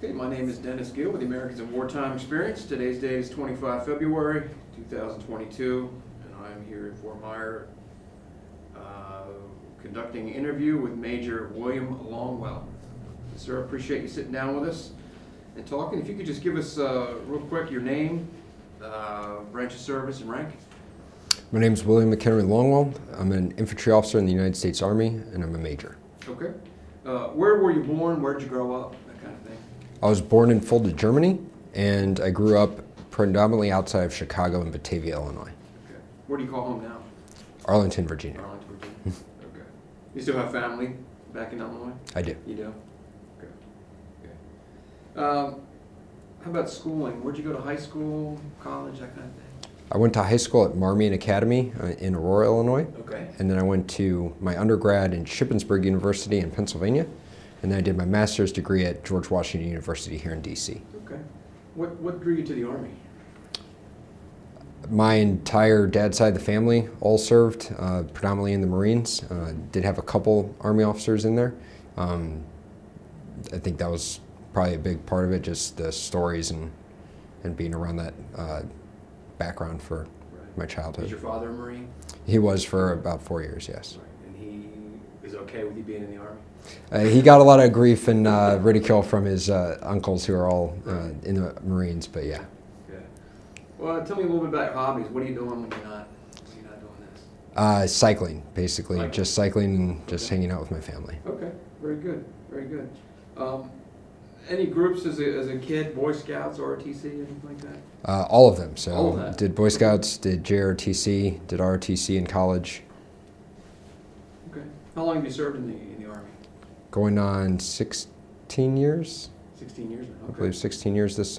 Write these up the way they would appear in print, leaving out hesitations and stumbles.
Okay, my name is Dennis Gill with the Americans in Wartime Experience. Today's date is 25 February 2022, and I'm here in Fort Myer conducting an interview with Major William Longwell. Sir, I appreciate you sitting down with us and talking. If you could just give us real quick your name, branch of service, and rank. My name is William McHenry Longwell. I'm an infantry officer in the United States Army, and I'm a major. Okay. Where were you born? Where did you grow up? That kind of thing. I was born in Fulda, Germany, and I grew up predominantly outside of Chicago and Batavia, Illinois. Okay. Where do you call home now? Arlington, Virginia. Arlington, Virginia. Okay. You still have family back in Illinois? I do. You do? Okay. How about schooling? Where'd you go to high school, college, that kind of thing? I went to high school at Marmion Academy in Aurora, Illinois. Okay. And then I went to my undergrad in Shippensburg University in Pennsylvania. And then I did my master's degree at George Washington University here in D.C. Okay. What drew you to the Army? My entire dad's side of the family all served, predominantly in the Marines. Did have a couple Army officers in there. I think that was probably a big part of it, just the stories and being around that background for my childhood. Was your father a Marine? He was for about 4 years, yes. Right. And he is okay with you being in the Army? He got a lot of grief and ridicule from his uncles who are all in the Marines, but yeah. Yeah. Well, tell me a little bit about your hobbies. What are you doing when you're not doing this? Cycling, basically. Cycling. Just cycling and just hanging out with my family. Okay. Very good. Very good. Any groups as a kid, Boy Scouts, ROTC, anything like that? All of them. So All of that. did Boy Scouts, did JROTC, did ROTC in college. Okay. How long have you served in the Army? Going on 16 years. 16 years now. I Okay. believe 16 years this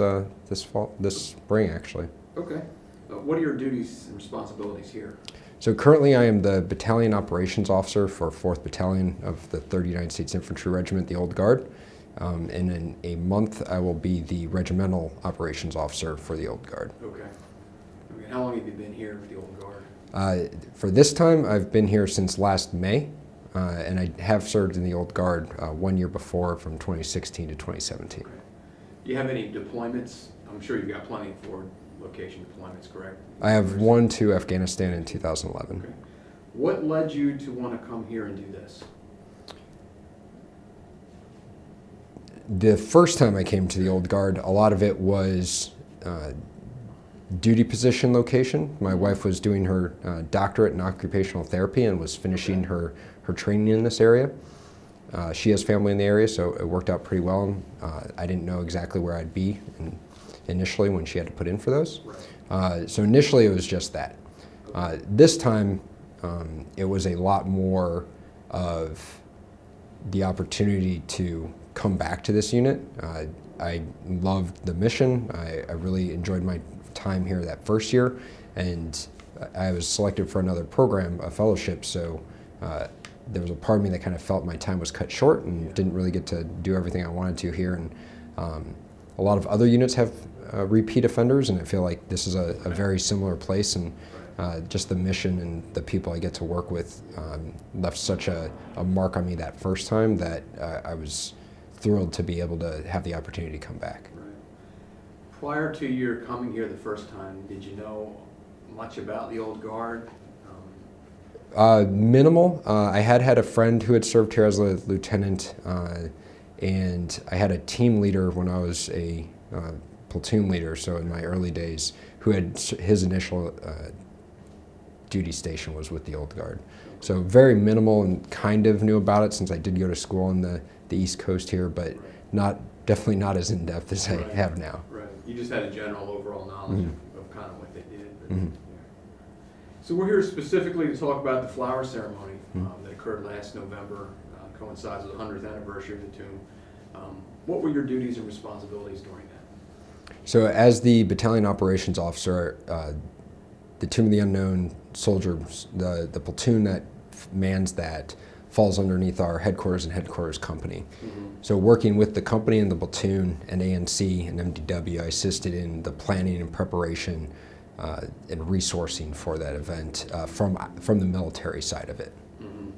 spring actually. Okay. What are your duties and responsibilities here? So currently I am the Battalion Operations Officer for 4th Battalion of the 3rd United States Infantry Regiment, the Old Guard. And in a month I will be the Regimental Operations Officer for the Old Guard. Okay. How long have you been here with the Old Guard? For this time I've been here since last May, and I have served in the Old Guard 1 year before, from 2016 to 2017. Okay. Do you have any deployments? I'm sure you've got plenty of forward location deployments, correct? I have one to Afghanistan in 2011. Okay. What led you to want to come here and do this? The first time I came to the Old Guard, a lot of it was duty position location. My wife was doing her doctorate in occupational therapy and was finishing her training in this area. She has family in the area, so it worked out pretty well. I didn't know exactly where I'd be initially when she had to put in for those. Right. So initially it was just that. This time it was a lot more of the opportunity to come back to this unit. I loved the mission. I really enjoyed my time here that first year, and I was selected for another program, a fellowship, so there was a part of me that kind of felt my time was cut short and didn't really get to do everything I wanted to here. And a lot of other units have repeat offenders, and I feel like this is a very similar place, and just the mission and the people I get to work with left such a mark on me that first time that I was thrilled to be able to have the opportunity to come back. Right. Prior to your coming here the first time, did you know much about the Old Guard? Minimal. I had a friend who had served here as a lieutenant, and I had a team leader when I was a platoon leader, so in my early days, who had his initial duty station was with the Old Guard. So very minimal, and kind of knew about it since I did go to school on the East Coast here, but definitely not as in-depth as I have now. Right. You just had a general overall knowledge of kind of what they did. But, Mm-hmm. yeah. So we're here specifically to talk about the flower ceremony that occurred last November, coincides with the 100th anniversary of the tomb. What were your duties and responsibilities during that? So as the Battalion Operations Officer, the Tomb of the Unknown Soldiers, the platoon that mans that falls underneath our headquarters and headquarters company. Mm-hmm. So working with the company and the platoon and ANC and MDW, I assisted in the planning and preparation and resourcing for that event from the military side of it. Mm-hmm.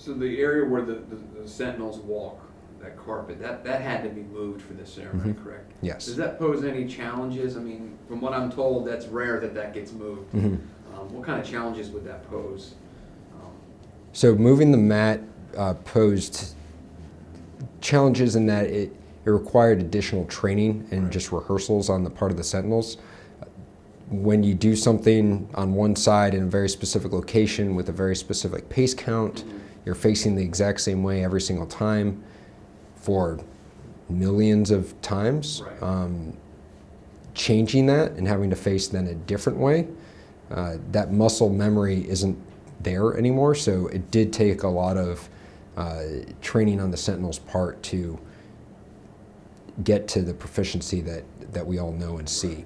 So the area where the sentinels walk, that carpet, that had to be moved for this ceremony, correct? Yes. Does that pose any challenges? I mean, from what I'm told, that's rare that gets moved. What kind of challenges would that pose? So moving the mat posed challenges in that it required additional training and just rehearsals on the part of the sentinels. When you do something on one side in a very specific location with a very specific pace count, you're facing the exact same way every single time for millions of times. Changing that and having to face then a different way, that muscle memory isn't there anymore. So it did take a lot of training on the sentinel's part to get to the proficiency that we all know and see.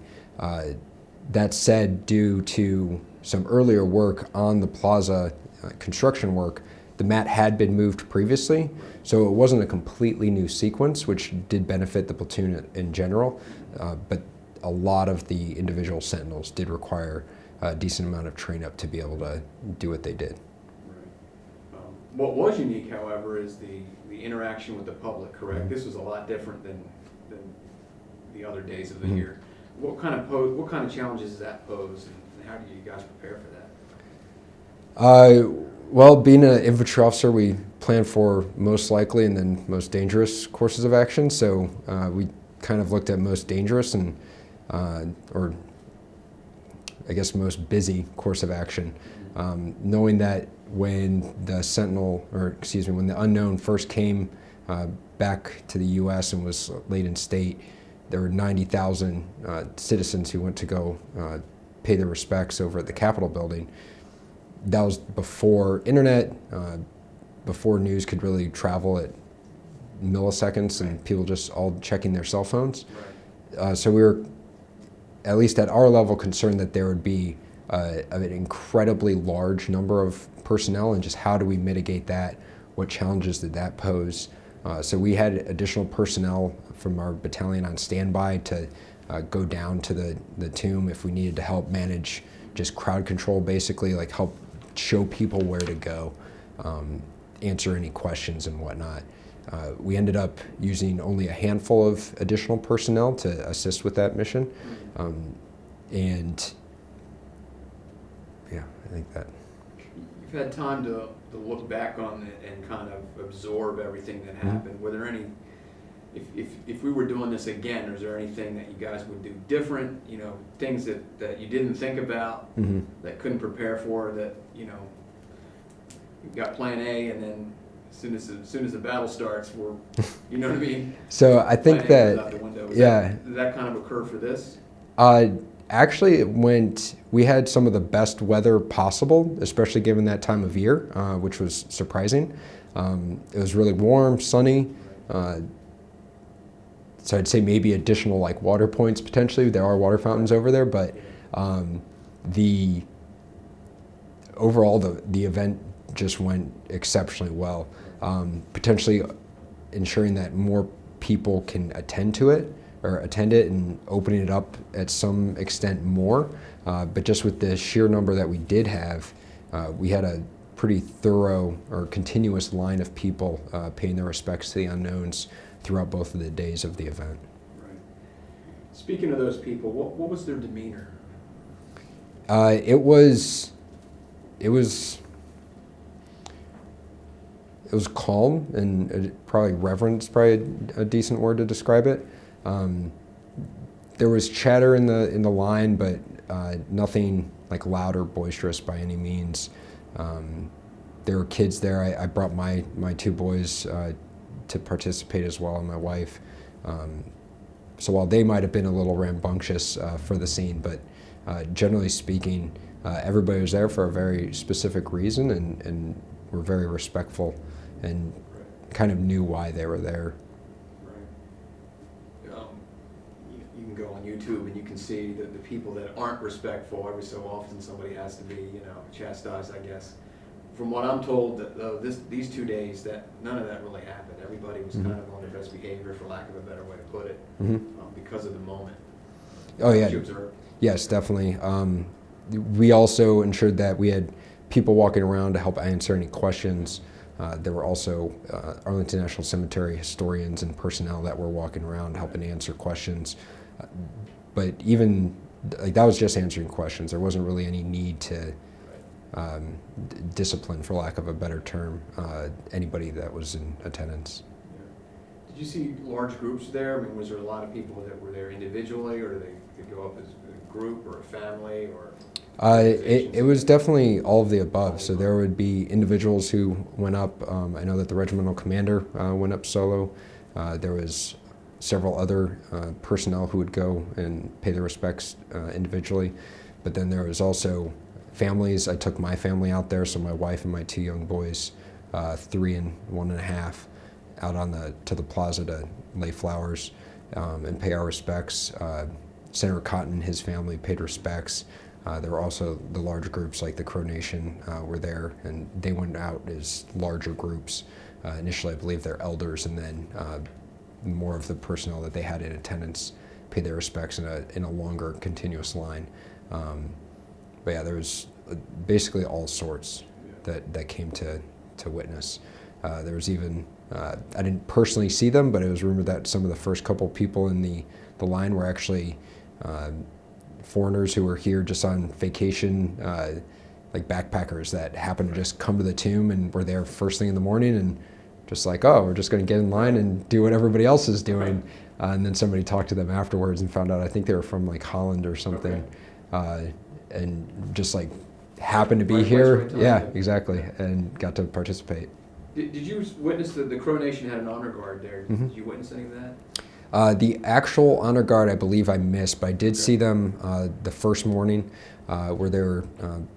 That said, due to some earlier work on the plaza construction work, the mat had been moved previously, so it wasn't a completely new sequence, which did benefit the platoon in general, but a lot of the individual sentinels did require a decent amount of train up to be able to do what they did. What was unique, however, is the interaction with the public, correct? This was a lot different than the other days of the year. What kind of challenges does that pose, and how do you guys prepare for that? Well, being an infantry officer, we plan for most likely and then most dangerous courses of action. So we kind of looked at most dangerous and, or I guess most busy course of action, knowing that when when the unknown first came back to the U.S. and was laid in state, there were 90,000 citizens who went to go pay their respects over at the Capitol building. That was before internet, before news could really travel at milliseconds and people just all checking their cell phones. So we were, at least at our level, concerned that there would be an incredibly large number of personnel, and just how do we mitigate that? What challenges did that pose? So we had additional personnel from our battalion on standby to go down to the tomb if we needed to help manage just crowd control, basically, like help show people where to go, answer any questions and whatnot. We ended up using only a handful of additional personnel to assist with that mission. And yeah, I think that. You've had time to look back on it and kind of absorb everything that happened. Were there any, if we were doing this again, is there anything that you guys would do different? You know, things that you didn't think about, that couldn't prepare for, that, you know, you've got plan A, and then as soon as the battle starts, you know what I mean? So I think that, did that kind of occur for this? Actually, we had some of the best weather possible, especially given that time of year, which was surprising. It was really warm, sunny. So I'd say maybe additional like water points potentially. There are water fountains over there, but the overall the event just went exceptionally well. Potentially ensuring that more people can attend it and opening it up at some extent more. But just with the sheer number that we did have, we had a pretty thorough or continuous line of people paying their respects to the unknowns throughout both of the days of the event. Right. Speaking of those people, what was their demeanor? It was calm, and probably reverence, probably a decent word to describe it. There was chatter in the line, but nothing like loud or boisterous by any means. There were kids there. I brought my two boys to participate as well, and my wife. So while they might have been a little rambunctious for the scene, but generally speaking, everybody was there for a very specific reason, and were very respectful and kind of knew why they were there. You can go on YouTube and you can see the people that aren't respectful. Every so often somebody has to be, you know, chastised, I guess. From what I'm told, that these 2 days, that none of that really happened. Everybody was kind of on their best behavior, for lack of a better way to put it, because of the moment. Oh yeah. Did you observe? Yes, definitely. We also ensured that we had people walking around to help answer any questions. There were also Arlington National Cemetery historians and personnel that were walking around helping answer questions. But even like that was just answering questions. There wasn't really any need to discipline, for lack of a better term, anybody that was in attendance. Did you see large groups there? I mean, was there a lot of people that were there individually, or did they go up as a group or a family, or? It was definitely all of the above. So there would be individuals who went up. I know that the regimental commander went up solo. There was several other personnel who would go and pay their respects individually. But then there was also families. I took my family out there, so my wife and my 2 young boys, 3 and 1.5, out on to the plaza to lay flowers and pay our respects. Senator Cotton and his family paid respects. There were also the large groups like the Crow Nation were there, and they went out as larger groups. Initially, I believe they're elders, and then more of the personnel that they had in attendance paid their respects in a longer, continuous line. But yeah, there was basically all sorts that came to witness. There was even, I didn't personally see them, but it was rumored that some of the first couple people in the line were actually foreigners who were here just on vacation, like backpackers that happened to just come to the tomb and were there first thing in the morning and just like, oh, we're just going to get in line and do what everybody else is doing. And then somebody talked to them afterwards and found out, I think they were from like Holland or something, and just like happened to be Right here. place, right time. Yeah, exactly, and got to participate. Did you witness the Crow Nation had an honor guard there? Mm-hmm. Did you witness any of that? The actual honor guard, I believe I missed, but I did see them the first morning where they were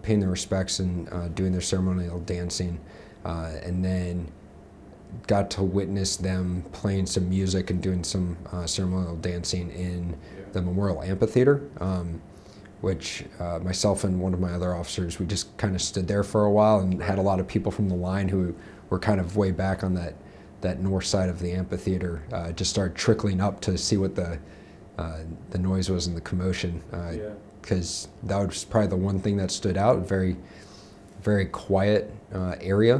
paying their respects and doing their ceremonial dancing, and then got to witness them playing some music and doing some ceremonial dancing in the Memorial Amphitheater, which myself and one of my other officers, we just kind of stood there for a while and had a lot of people from the line who were kind of way back on that north side of the amphitheater just started trickling up to see what the noise was and the commotion, because that was probably the one thing that stood out. Very, very quiet area,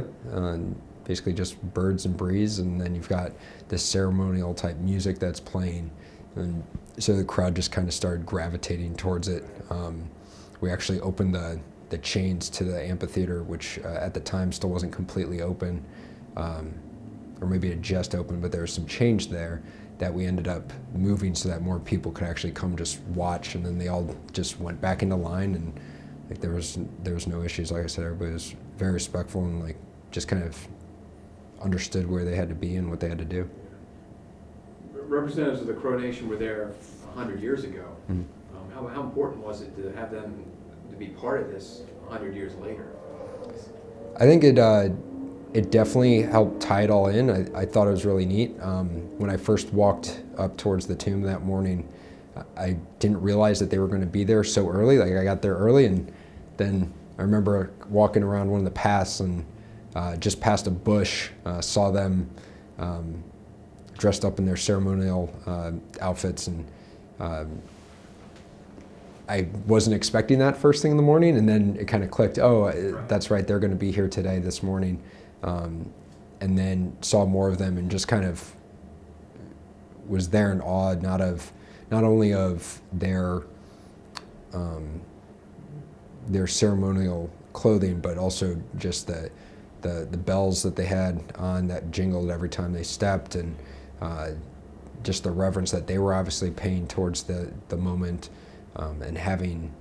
basically just birds and breeze, and then you've got this ceremonial type music that's playing, and so the crowd just kind of started gravitating towards it. We actually opened the chains to the amphitheater, which at the time still wasn't completely open. Or maybe it just opened, but there was some change there that we ended up moving so that more people could actually come just watch, and then they all just went back into line, and like there was no issues. Like I said, everybody was very respectful and like just kind of understood where they had to be and what they had to do. Representatives of the Crow Nation were there 100 years ago. Mm-hmm. How important was it to have them to be part of this 100 years later? I think it definitely helped tie it all in. I thought it was really neat. When I first walked up towards the tomb that morning, I didn't realize that they were going to be there so early. Like I got there early, and then I remember walking around one of the paths and just past a bush, saw them dressed up in their ceremonial outfits, and I wasn't expecting that first thing in the morning, and then it kind of clicked, oh, that's right, they're going to be here today, this morning. And then saw more of them and just kind of was there in awe, not only of their ceremonial clothing, but also just the bells that they had on that jingled every time they stepped, and just the reverence that they were obviously paying towards the moment, and having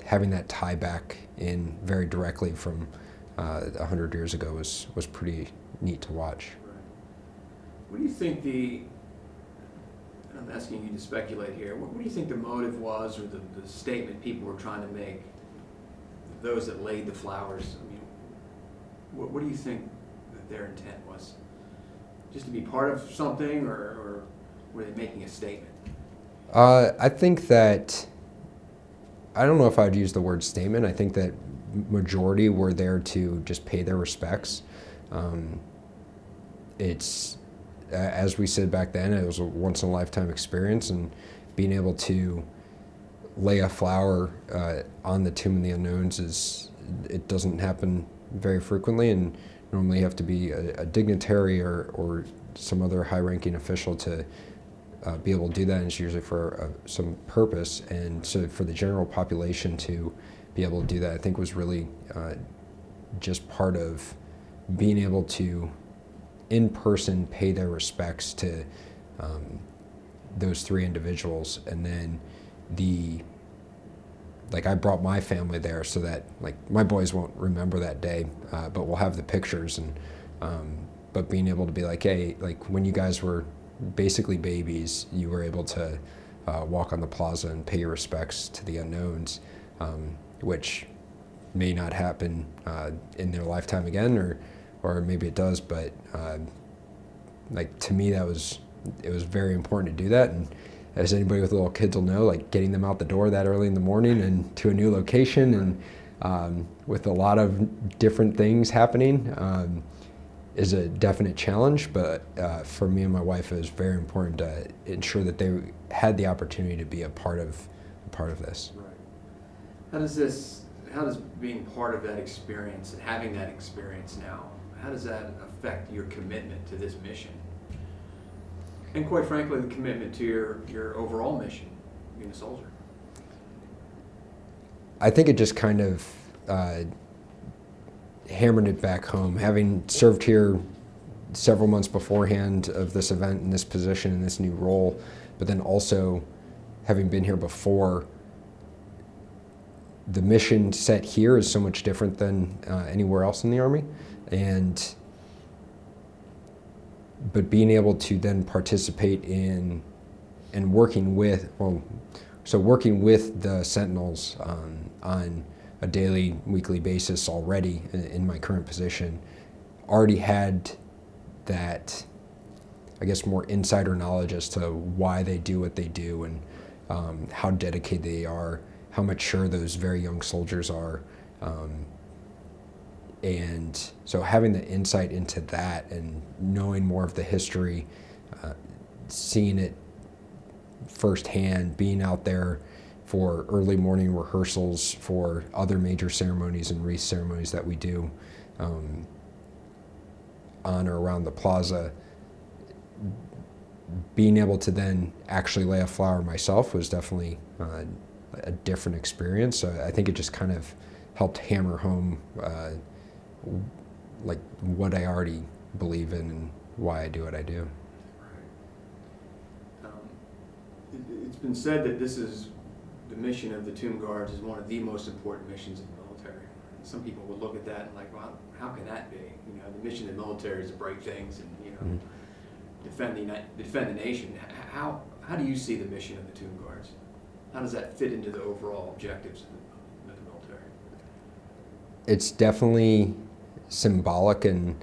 that tie back in very directly from 100 years ago was pretty neat to watch. Right. What do you think I'm asking you to speculate here, what do you think the motive was, or the statement people were trying to make, those that laid the flowers? I mean, what do you think that their intent was? Just to be part of something, or were they making a statement? I think that, I don't know if I'd use the word statement. I think that majority were there to just pay their respects. It's, as we said back then, it was a once in a lifetime experience, and being able to lay a flower on the Tomb of the Unknowns it doesn't happen very frequently, and normally you have to be a dignitary or some other high-ranking official to be able to do that, and it's usually for some purpose. And so for the general population to be able to do that, I think was really just part of being able to in person pay their respects to those three individuals. And then I brought my family there so that my boys won't remember that day, but we'll have the pictures. And but being able to be like, hey, when you guys were basically babies, you were able to walk on the plaza and pay your respects to the unknowns, which may not happen in their lifetime again, or maybe it does, but to me it was very important to do that. And as anybody with little kids will know, getting them out the door that early in the morning and to a new location and with a lot of different things happening is a definite challenge. But for me and my wife, it was very important to ensure that they had the opportunity to be a part of this. Right. How does being part of that experience and having that experience now, how does that affect your commitment to this mission? And quite frankly, the commitment to your overall mission, being a soldier? I think it just kind of hammered it back home. Having served here several months beforehand of this event and this position and this new role, but then also having been here before, the mission set here is so much different than anywhere else in the Army. But being able to then participate in and working with the Sentinels on a daily, weekly basis already in my current position, already had that, I guess, more insider knowledge as to why they do what they do and how dedicated they are, how mature those very young soldiers are. And so having the insight into that and knowing more of the history, seeing it firsthand, being out there for early morning rehearsals for other major ceremonies and wreath ceremonies that we do on or around the plaza, being able to then actually lay a flower myself was definitely a different experience. So I think it just kind of helped hammer home what I already believe in and why I do what I do. Right. It's been said that the mission of the Tomb Guards is one of the most important missions in the military. Some people would look at that and well, how can that be? The mission of the military is to break things and defend the nation. How do you see the mission of the Tomb Guards? How does that fit into the overall objectives of the military? It's definitely symbolic, and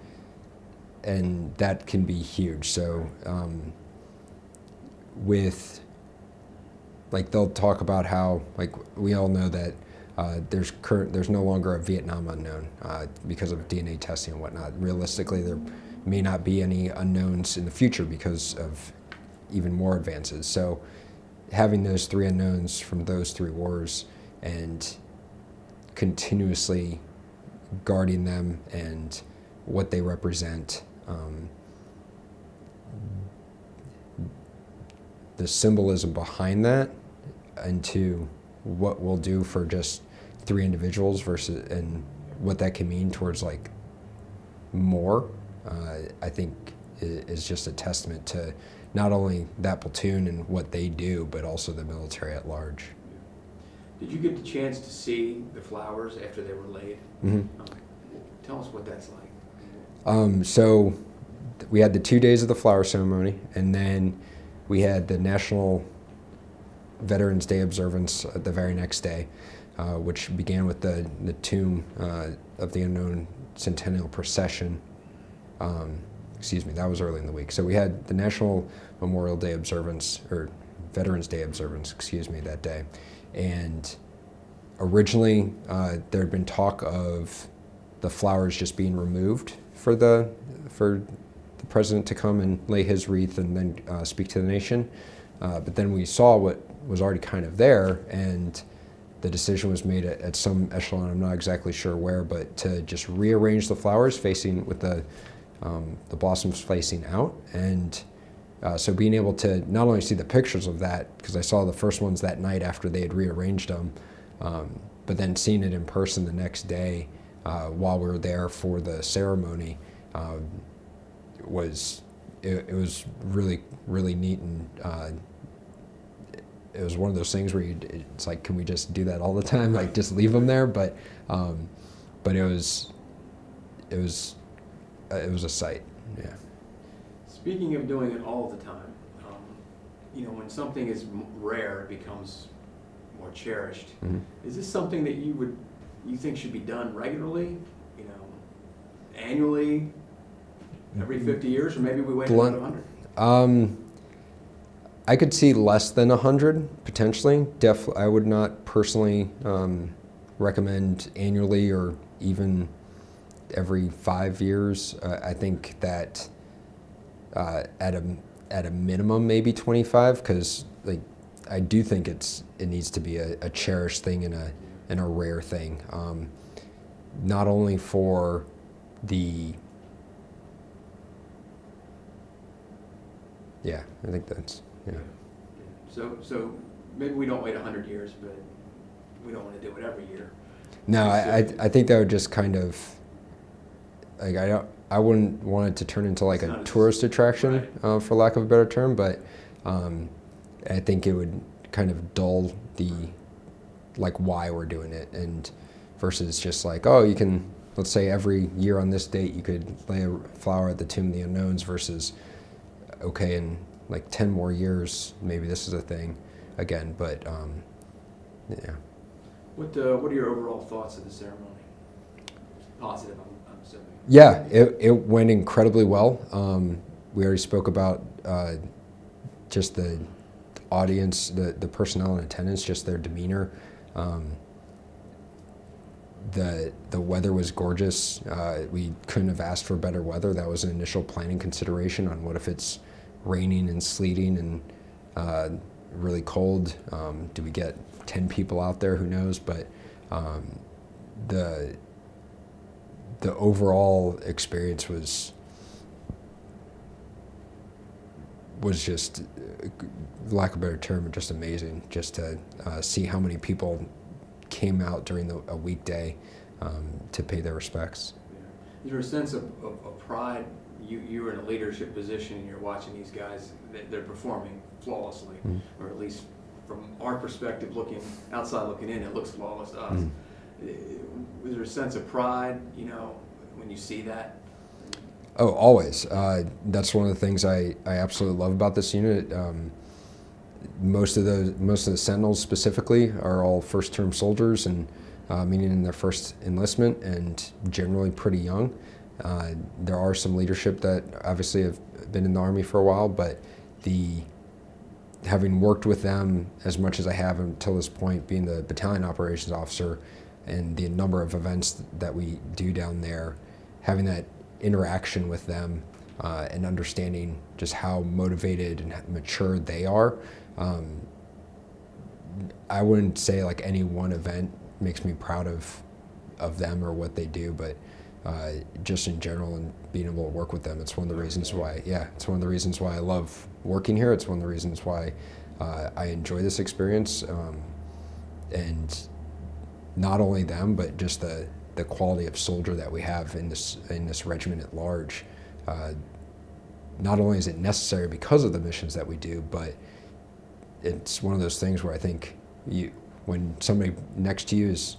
that can be huge. So they'll talk about how we all know that there's no longer a Vietnam unknown because of DNA testing and whatnot. Realistically, there may not be any unknowns in the future because of even more advances. So having those three unknowns from those three wars and continuously guarding them and what they represent, the symbolism behind that, and to what we'll do for just three individuals versus, and what that can mean towards more, I think is just a testament to not only that platoon and what they do, but also the military at large. Did you get the chance to see the flowers after they were laid? Mm-hmm. Tell us what that's like. So we had the 2 days of the flower ceremony, and then we had the National Veterans Day observance the very next day, which began with the Tomb of the Unknown Centennial Procession. That was early in the week. So we had the National Memorial Day observance, or Veterans Day observance, that day. And originally there had been talk of the flowers just being removed for the president to come and lay his wreath and then speak to the nation. But then we saw what was already kind of there, and the decision was made at some echelon, I'm not exactly sure where, but to just rearrange the flowers facing with the blossoms facing out. And so being able to not only see the pictures of that, because I saw the first ones that night after they had rearranged them, but then seeing it in person the next day while we were there for the ceremony was really, really neat. And it was one of those things where it's like, can we just do that all the time? Like just leave them there? But it was a sight. Yeah. Speaking of doing it all the time, when something is rare, it becomes more cherished. Mm-hmm. Is this something that you think should be done regularly? Annually, every 50 years, or maybe we wait another 100? I could see less than 100 potentially. I would not personally recommend annually or even every 5 years. I think that at a minimum maybe 25, because I do think it needs to be a cherished thing and a rare thing. Not only for I think that's. Yeah. So maybe we don't wait 100 years, but we don't want to do it every year. No, I think that would just kind of I wouldn't want it to turn into like a tourist attraction, right, for lack of a better term, but I think it would kind of dull the why we're doing it, and versus just you can, let's say every year on this date you could lay a flower at the Tomb of the Unknowns, versus okay, in 10 more years maybe this is a thing again. But yeah. What are your overall thoughts of the ceremony? Positive, I'm assuming. Yeah, it went incredibly well. We already spoke about just the audience, the personnel in attendance, just their demeanor. The weather was gorgeous. We couldn't have asked for better weather. That was an initial planning consideration on what if it's raining and sleeting and really cold. Do we get 10 people out there? Who knows? But the overall experience was just, lack of a better term, just amazing. Just to see how many people came out during a weekday to pay their respects. Is there a sense of pride? You're in a leadership position and you're watching these guys, they're performing flawlessly, Mm-hmm. or at least from our perspective, looking in, it looks flawless to us. Mm-hmm. Is there a sense of pride, when you see that? Oh, always. That's one of the things I absolutely love about this unit. Most of the Sentinels specifically are all first-term soldiers, and meaning in their first enlistment, and generally pretty young. There are some leadership that obviously have been in the Army for a while, but having worked with them as much as I have until this point, being the battalion operations officer, and the number of events that we do down there, having that interaction with them and understanding just how motivated and mature they are. I wouldn't say any one event makes me proud of them or what they do, but just in general and being able to work with them, it's one of the reasons why. Yeah, it's one of the reasons why I love working here. It's one of the reasons why I enjoy this experience, and not only them, but just the quality of soldier that we have in this regiment at large. Not only is it necessary because of the missions that we do, but it's one of those things where I think when somebody next to you is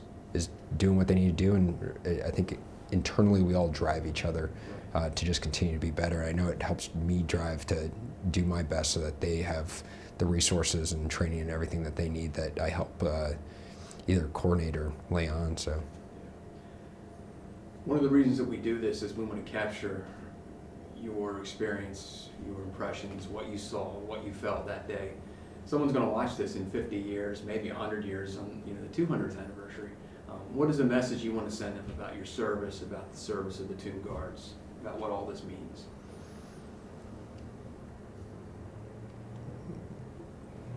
doing what they need to do, and I think internally we all drive each other to just continue to be better. I know it helps me drive to do my best so that they have the resources and training and everything that they need, that I help either coordinate or lay on. So one of the reasons that we do this is we want to capture your experience, your impressions, what you saw, what you felt that day. Someone's going to watch this in 50 years, maybe 100 years on the 200th anniversary. What is the message you want to send them about your service, about the service of the Tomb Guards, about what all this means?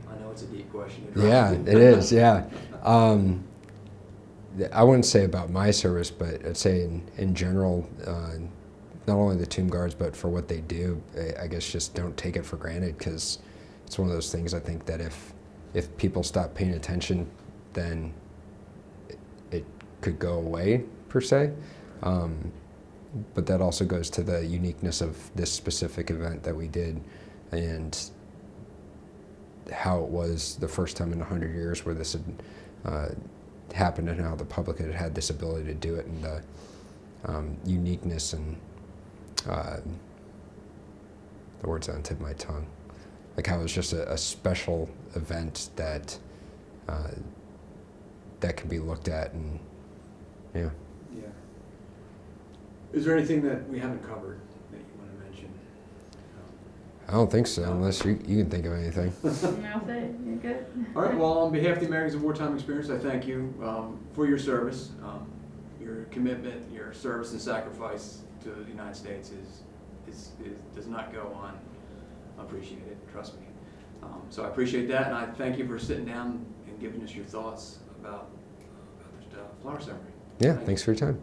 I know it's a deep question. to drop. Yeah, it is. Yeah. I wouldn't say about my service, but I'd say in general, not only the Tomb Guards, but for what they do, I guess just don't take it for granted, because it's one of those things I think that if people stop paying attention, then it could go away, per se. But that also goes to the uniqueness of this specific event that we did, and how it was the first time in 100 years where this had happened, and how the public had this ability to do it, and the uniqueness and the words on the tip of my tongue, like how it was just a special event that that can be looked at, and yeah. Yeah. Is there anything that we haven't covered that you want to mention? I don't think so, unless you can think of anything. That's it. You're good. All right, well, on behalf of the Americans of Wartime Experience, I thank you for your service, your commitment, your service and sacrifice to the United States does not go unappreciated, trust me. So I appreciate that, and I thank you for sitting down and giving us your thoughts about the flower ceremony. Yeah, thanks for your time.